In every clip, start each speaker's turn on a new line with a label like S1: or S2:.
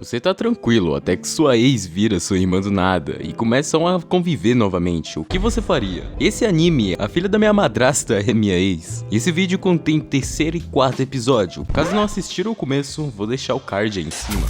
S1: Você tá tranquilo até que sua ex vira sua irmã do nada e começam a conviver novamente. O que você faria? Esse anime, A Filha da Minha Madrasta é Minha Ex. Esse vídeo contém terceiro e quarto episódio. Caso não assistiram o começo, vou deixar o card aí em cima.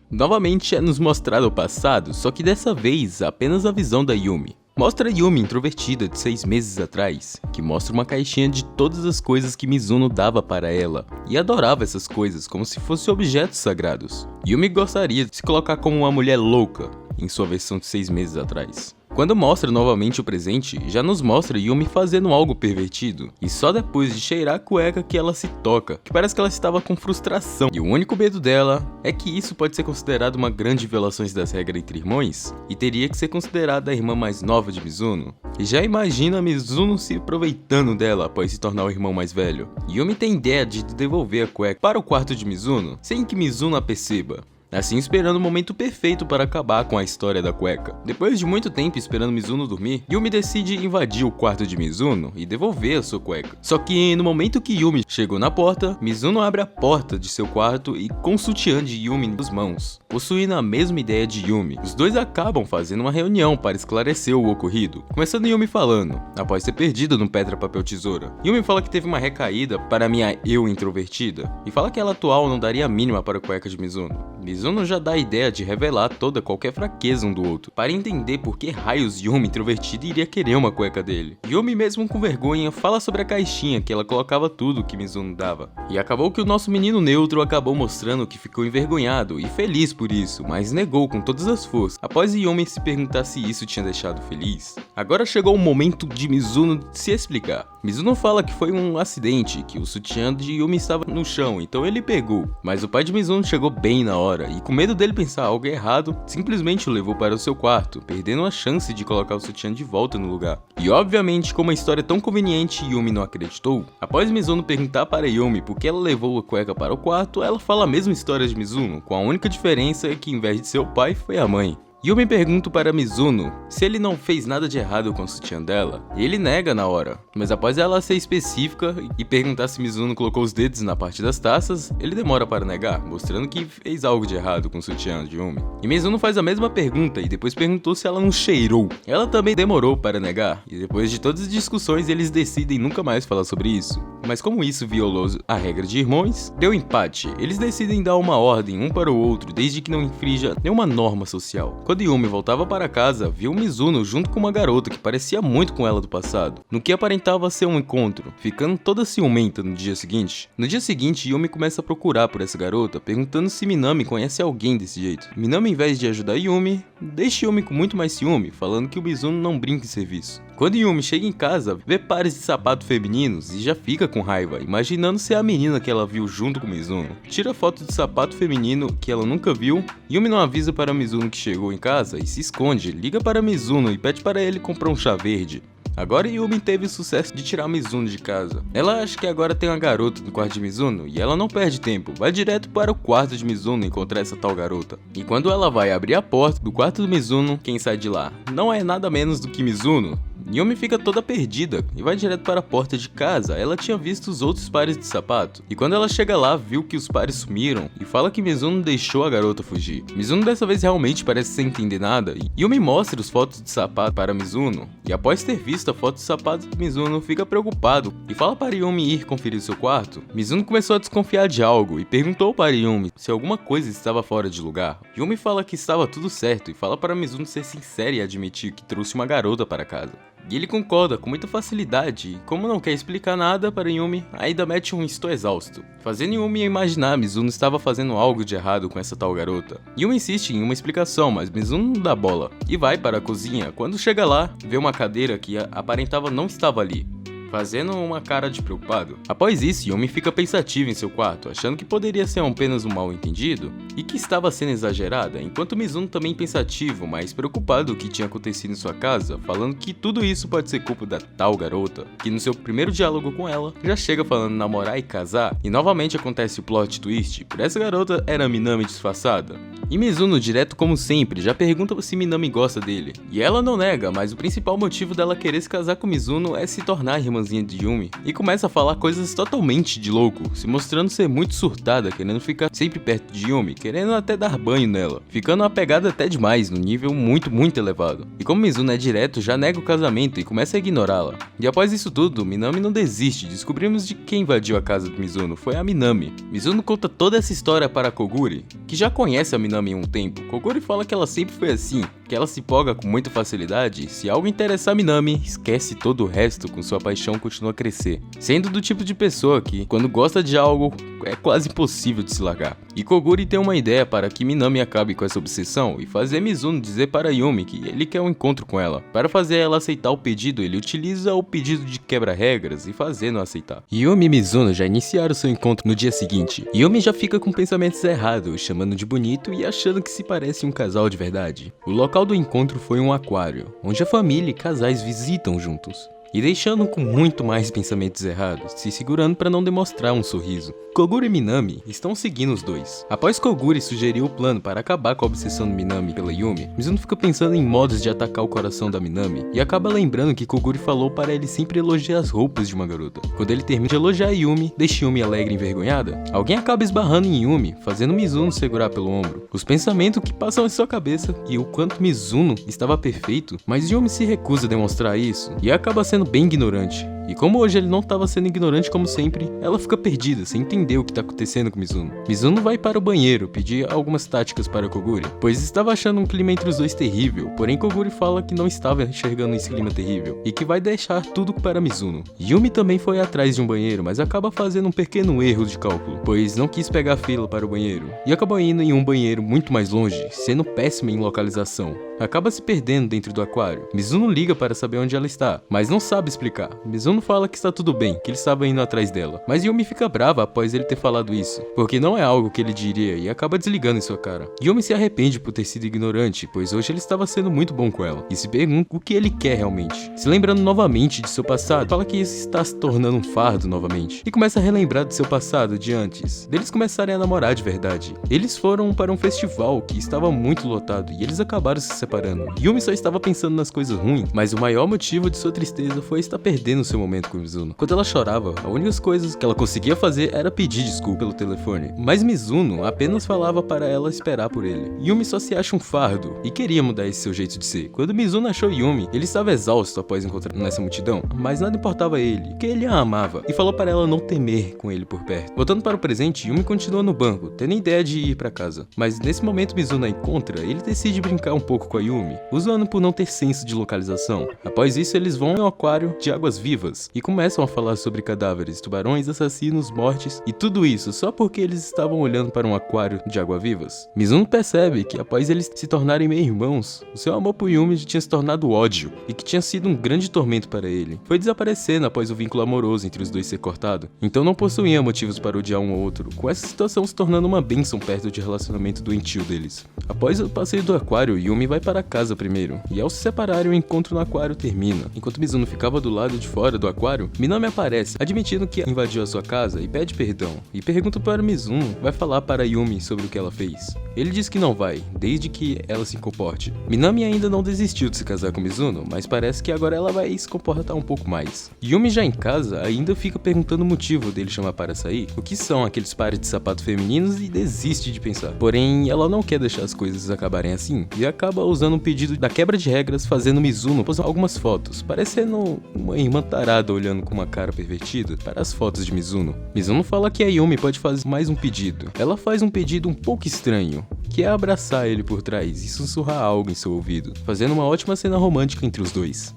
S1: Novamente é nos mostrado o passado, só que dessa vez apenas a visão da Yumi. Mostra a Yumi introvertida de 6 meses atrás, que mostra uma caixinha de todas as coisas que Mizuno dava para ela, e adorava essas coisas como se fossem objetos sagrados. Yumi gostaria de se colocar como uma mulher louca, em sua versão de 6 meses atrás. Quando mostra novamente o presente, já nos mostra Yumi fazendo algo pervertido, e só depois de cheirar a cueca que ela se toca, que parece que ela estava com frustração, e o único medo dela é que isso pode ser considerado uma grande violação das regras entre irmãos, e teria que ser considerada a irmã mais nova de Mizuno. E já imagina Mizuno se aproveitando dela após se tornar o irmão mais velho. Yumi tem ideia de devolver a cueca para o quarto de Mizuno, sem que Mizuno a perceba. Assim esperando o momento perfeito para acabar com a história da cueca. Depois de muito tempo esperando Mizuno dormir, Yumi decide invadir o quarto de Mizuno e devolver a sua cueca. Só que no momento que Yumi chegou na porta, Mizuno abre a porta de seu quarto e com o sutiã de Yumi nas mãos, possuindo a mesma ideia de Yumi. Os dois acabam fazendo uma reunião para esclarecer o ocorrido, começando Yumi falando, após ter perdido no pedra, papel, tesoura. Yumi fala que teve uma recaída para minha eu introvertida, e fala que ela atual não daria a mínima para a cueca de Mizuno. Mizuno já dá a ideia de revelar qualquer fraqueza um do outro, para entender por que raios Yumi introvertida iria querer uma cueca dele. Yumi mesmo com vergonha fala sobre a caixinha que ela colocava tudo que Mizuno dava. E acabou que o nosso menino neutro acabou mostrando que ficou envergonhado e feliz por isso, mas negou com todas as forças, após Yumi se perguntar se isso tinha deixado feliz. Agora chegou o momento de Mizuno se explicar. Mizuno fala que foi um acidente, que o sutiã de Yumi estava no chão, então ele pegou, mas o pai de Mizuno chegou bem na hora, e com medo dele pensar algo errado, simplesmente o levou para o seu quarto, perdendo a chance de colocar o sutiã de volta no lugar. E obviamente, como a história é tão conveniente, Yumi não acreditou. Após Mizuno perguntar para Yumi por que ela levou a cueca para o quarto, ela fala a mesma história de Mizuno, com a única diferença é que em vez de ser o pai, foi a mãe. Yumi pergunta para Mizuno se ele não fez nada de errado com o sutiã dela, e ele nega na hora, mas após ela ser específica e perguntar se Mizuno colocou os dedos na parte das taças, ele demora para negar, mostrando que fez algo de errado com o sutiã de Yumi. E Mizuno faz a mesma pergunta e depois perguntou se ela não cheirou. Ela também demorou para negar, e depois de todas as discussões eles decidem nunca mais falar sobre isso. Mas como isso violou a regra de irmãos, deu empate. Eles decidem dar uma ordem um para o outro desde que não infrinja nenhuma norma social. Quando Yumi voltava para casa, viu Mizuno junto com uma garota que parecia muito com ela do passado, no que aparentava ser um encontro, ficando toda ciumenta no dia seguinte. No dia seguinte, Yumi começa a procurar por essa garota, perguntando se Minami conhece alguém desse jeito. Minami, em vez de ajudar Yumi, deixa Yumi com muito mais ciúme, falando que o Mizuno não brinca em serviço. Quando Yumi chega em casa, vê pares de sapato femininos e já fica com raiva, imaginando ser a menina que ela viu junto com Mizuno. Tira foto de sapato feminino que ela nunca viu. Yumi não avisa para Mizuno que chegou em casa e se esconde, liga para Mizuno e pede para ele comprar um chá verde. Agora Yumi teve o sucesso de tirar Mizuno de casa. Ela acha que agora tem uma garota no quarto de Mizuno e ela não perde tempo, vai direto para o quarto de Mizuno encontrar essa tal garota. E quando ela vai abrir a porta do quarto do Mizuno, quem sai de lá não é nada menos do que Mizuno. Yumi fica toda perdida e vai direto para a porta de casa. Ela tinha visto os outros pares de sapato, e quando ela chega lá, viu que os pares sumiram e fala que Mizuno deixou a garota fugir. Mizuno dessa vez realmente parece sem entender nada, e Yumi mostra as fotos de sapato para Mizuno, e após ter visto a foto de sapato de Mizuno, fica preocupado e fala para Yumi ir conferir seu quarto. Mizuno começou a desconfiar de algo e perguntou para Yumi se alguma coisa estava fora de lugar. Yumi fala que estava tudo certo e fala para Mizuno ser sincera e admitir que trouxe uma garota para casa. E ele concorda com muita facilidade, e como não quer explicar nada para Yumi, ainda mete um estou exausto, fazendo Yumi imaginar Mizuno estava fazendo algo de errado com essa tal garota. Yumi insiste em uma explicação, mas Mizuno não dá bola, e vai para a cozinha. Quando chega lá, vê uma cadeira que aparentava não estava ali, fazendo uma cara de preocupado. Após isso, Yumi fica pensativa em seu quarto, achando que poderia ser apenas um mal-entendido e que estava sendo exagerada, enquanto Mizuno também pensativo, mas preocupado com o que tinha acontecido em sua casa, falando que tudo isso pode ser culpa da tal garota, que no seu primeiro diálogo com ela, já chega falando namorar e casar, e novamente acontece o plot twist, por essa garota era Minami disfarçada. E Mizuno, direto como sempre, já pergunta se Minami gosta dele. E ela não nega, mas o principal motivo dela querer se casar com Mizuno é se tornar a irmãzinha de Yumi. E começa a falar coisas totalmente de louco, se mostrando ser muito surtada, querendo ficar sempre perto de Yumi, querendo até dar banho nela, ficando apegada até demais, no nível muito elevado. E como Mizuno é direto, já nega o casamento e começa a ignorá-la. E após isso tudo, Minami não desiste, descobrimos de quem invadiu a casa de Mizuno, foi a Minami. Mizuno conta toda essa história para Koguri, que já conhece a Minami há um tempo. Koguri fala que ela sempre foi assim, que ela se empolga com muita facilidade, se algo interessar Minami, esquece todo o resto, com sua paixão continua a crescer. Sendo do tipo de pessoa que, quando gosta de algo, é quase impossível de se largar. E Koguri tem uma ideia para que Minami acabe com essa obsessão e fazer Mizuno dizer para Yumi que ele quer um encontro com ela. Para fazer ela aceitar o pedido, ele utiliza o pedido de quebra-regras e fazendo aceitar. Yumi e Mizuno já iniciaram seu encontro no dia seguinte. Yumi já fica com pensamentos errados, chamando de bonito e achando que se parece um casal de verdade. O local do encontro foi um aquário, onde a família e casais visitam juntos. E deixando com muito mais pensamentos errados, se segurando para não demonstrar um sorriso. Koguri e Minami estão seguindo os dois. Após Koguri sugerir o plano para acabar com a obsessão de Minami pela Yumi, Mizuno fica pensando em modos de atacar o coração da Minami e acaba lembrando que Koguri falou para ele sempre elogiar as roupas de uma garota. Quando ele termina de elogiar Yumi, deixa Yumi alegre e envergonhada, alguém acaba esbarrando em Yumi, fazendo Mizuno segurar pelo ombro. Os pensamentos que passam em sua cabeça e o quanto Mizuno estava perfeito, mas Yumi se recusa a demonstrar isso e acaba sendo bem ignorante. E como hoje ele não estava sendo ignorante como sempre, ela fica perdida, sem entender o que está acontecendo com Mizuno. Mizuno vai para o banheiro pedir algumas táticas para Koguri, pois estava achando um clima entre os dois terrível, porém Koguri fala que não estava enxergando esse clima terrível, e que vai deixar tudo para Mizuno. Yumi também foi atrás de um banheiro, mas acaba fazendo um pequeno erro de cálculo, pois não quis pegar a fila para o banheiro, e acabou indo em um banheiro muito mais longe, sendo péssima em localização. Acaba se perdendo dentro do aquário. Mizuno liga para saber onde ela está, mas não sabe explicar. Mizuno fala que está tudo bem, que ele estava indo atrás dela, mas Yumi fica brava após ele ter falado isso, porque não é algo que ele diria e acaba desligando em sua cara. Yumi se arrepende por ter sido ignorante, pois hoje ele estava sendo muito bom com ela, e se pergunta o que ele quer realmente. Se lembrando novamente de seu passado, fala que isso está se tornando um fardo novamente, e começa a relembrar do seu passado de antes, deles começarem a namorar de verdade. Eles foram para um festival que estava muito lotado, e eles acabaram se separando. Yumi só estava pensando nas coisas ruins, mas o maior motivo de sua tristeza foi estar perdendo seu momento com Mizuno. Quando ela chorava, a única coisa que ela conseguia fazer era pedir desculpa pelo telefone, mas Mizuno apenas falava para ela esperar por ele. Yumi só se acha um fardo e queria mudar esse seu jeito de ser. Quando Mizuno achou Yumi, ele estava exausto após encontrar nessa multidão, mas nada importava a ele, porque ele a amava e falou para ela não temer com ele por perto. Voltando para o presente, Yumi continua no banco, tendo ideia de ir para casa, mas nesse momento Mizuno a encontra e ele decide brincar um pouco com a Yumi, usando por não ter senso de localização. Após isso, eles vão ao aquário de águas vivas e começam a falar sobre cadáveres, tubarões, assassinos, mortes e tudo isso só porque eles estavam olhando para um aquário de água-vivas. Mizuno percebe que após eles se tornarem meio irmãos, o seu amor por Yumi tinha se tornado ódio e que tinha sido um grande tormento para ele. Foi desaparecendo após o vínculo amoroso entre os dois ser cortado, então não possuía motivos para odiar um ao outro, com essa situação se tornando uma bênção perto de relacionamento doentio deles. Após o passeio do aquário, Yumi vai para casa primeiro, e ao se separarem o encontro no aquário termina. Enquanto Mizuno ficava do lado de fora do aquário, Minami aparece, admitindo que invadiu a sua casa e pede perdão, e pergunta para Mizuno vai falar para Yumi sobre o que ela fez. Ele diz que não vai, desde que ela se comporte. Minami ainda não desistiu de se casar com Mizuno, mas parece que agora ela vai se comportar um pouco mais. Yumi já em casa ainda fica perguntando o motivo dele chamar para sair, o que são aqueles pares de sapato femininos e desiste de pensar. Porém, ela não quer deixar as coisas acabarem assim, e acaba usando um pedido da quebra de regras, fazendo Mizuno postar algumas fotos, parecendo uma irmã tarada olhando com uma cara pervertida para as fotos de Mizuno. Mizuno fala que a Yumi pode fazer mais um pedido. Ela faz um pedido um pouco estranho, que é abraçar ele por trás e sussurrar algo em seu ouvido, fazendo uma ótima cena romântica entre os dois.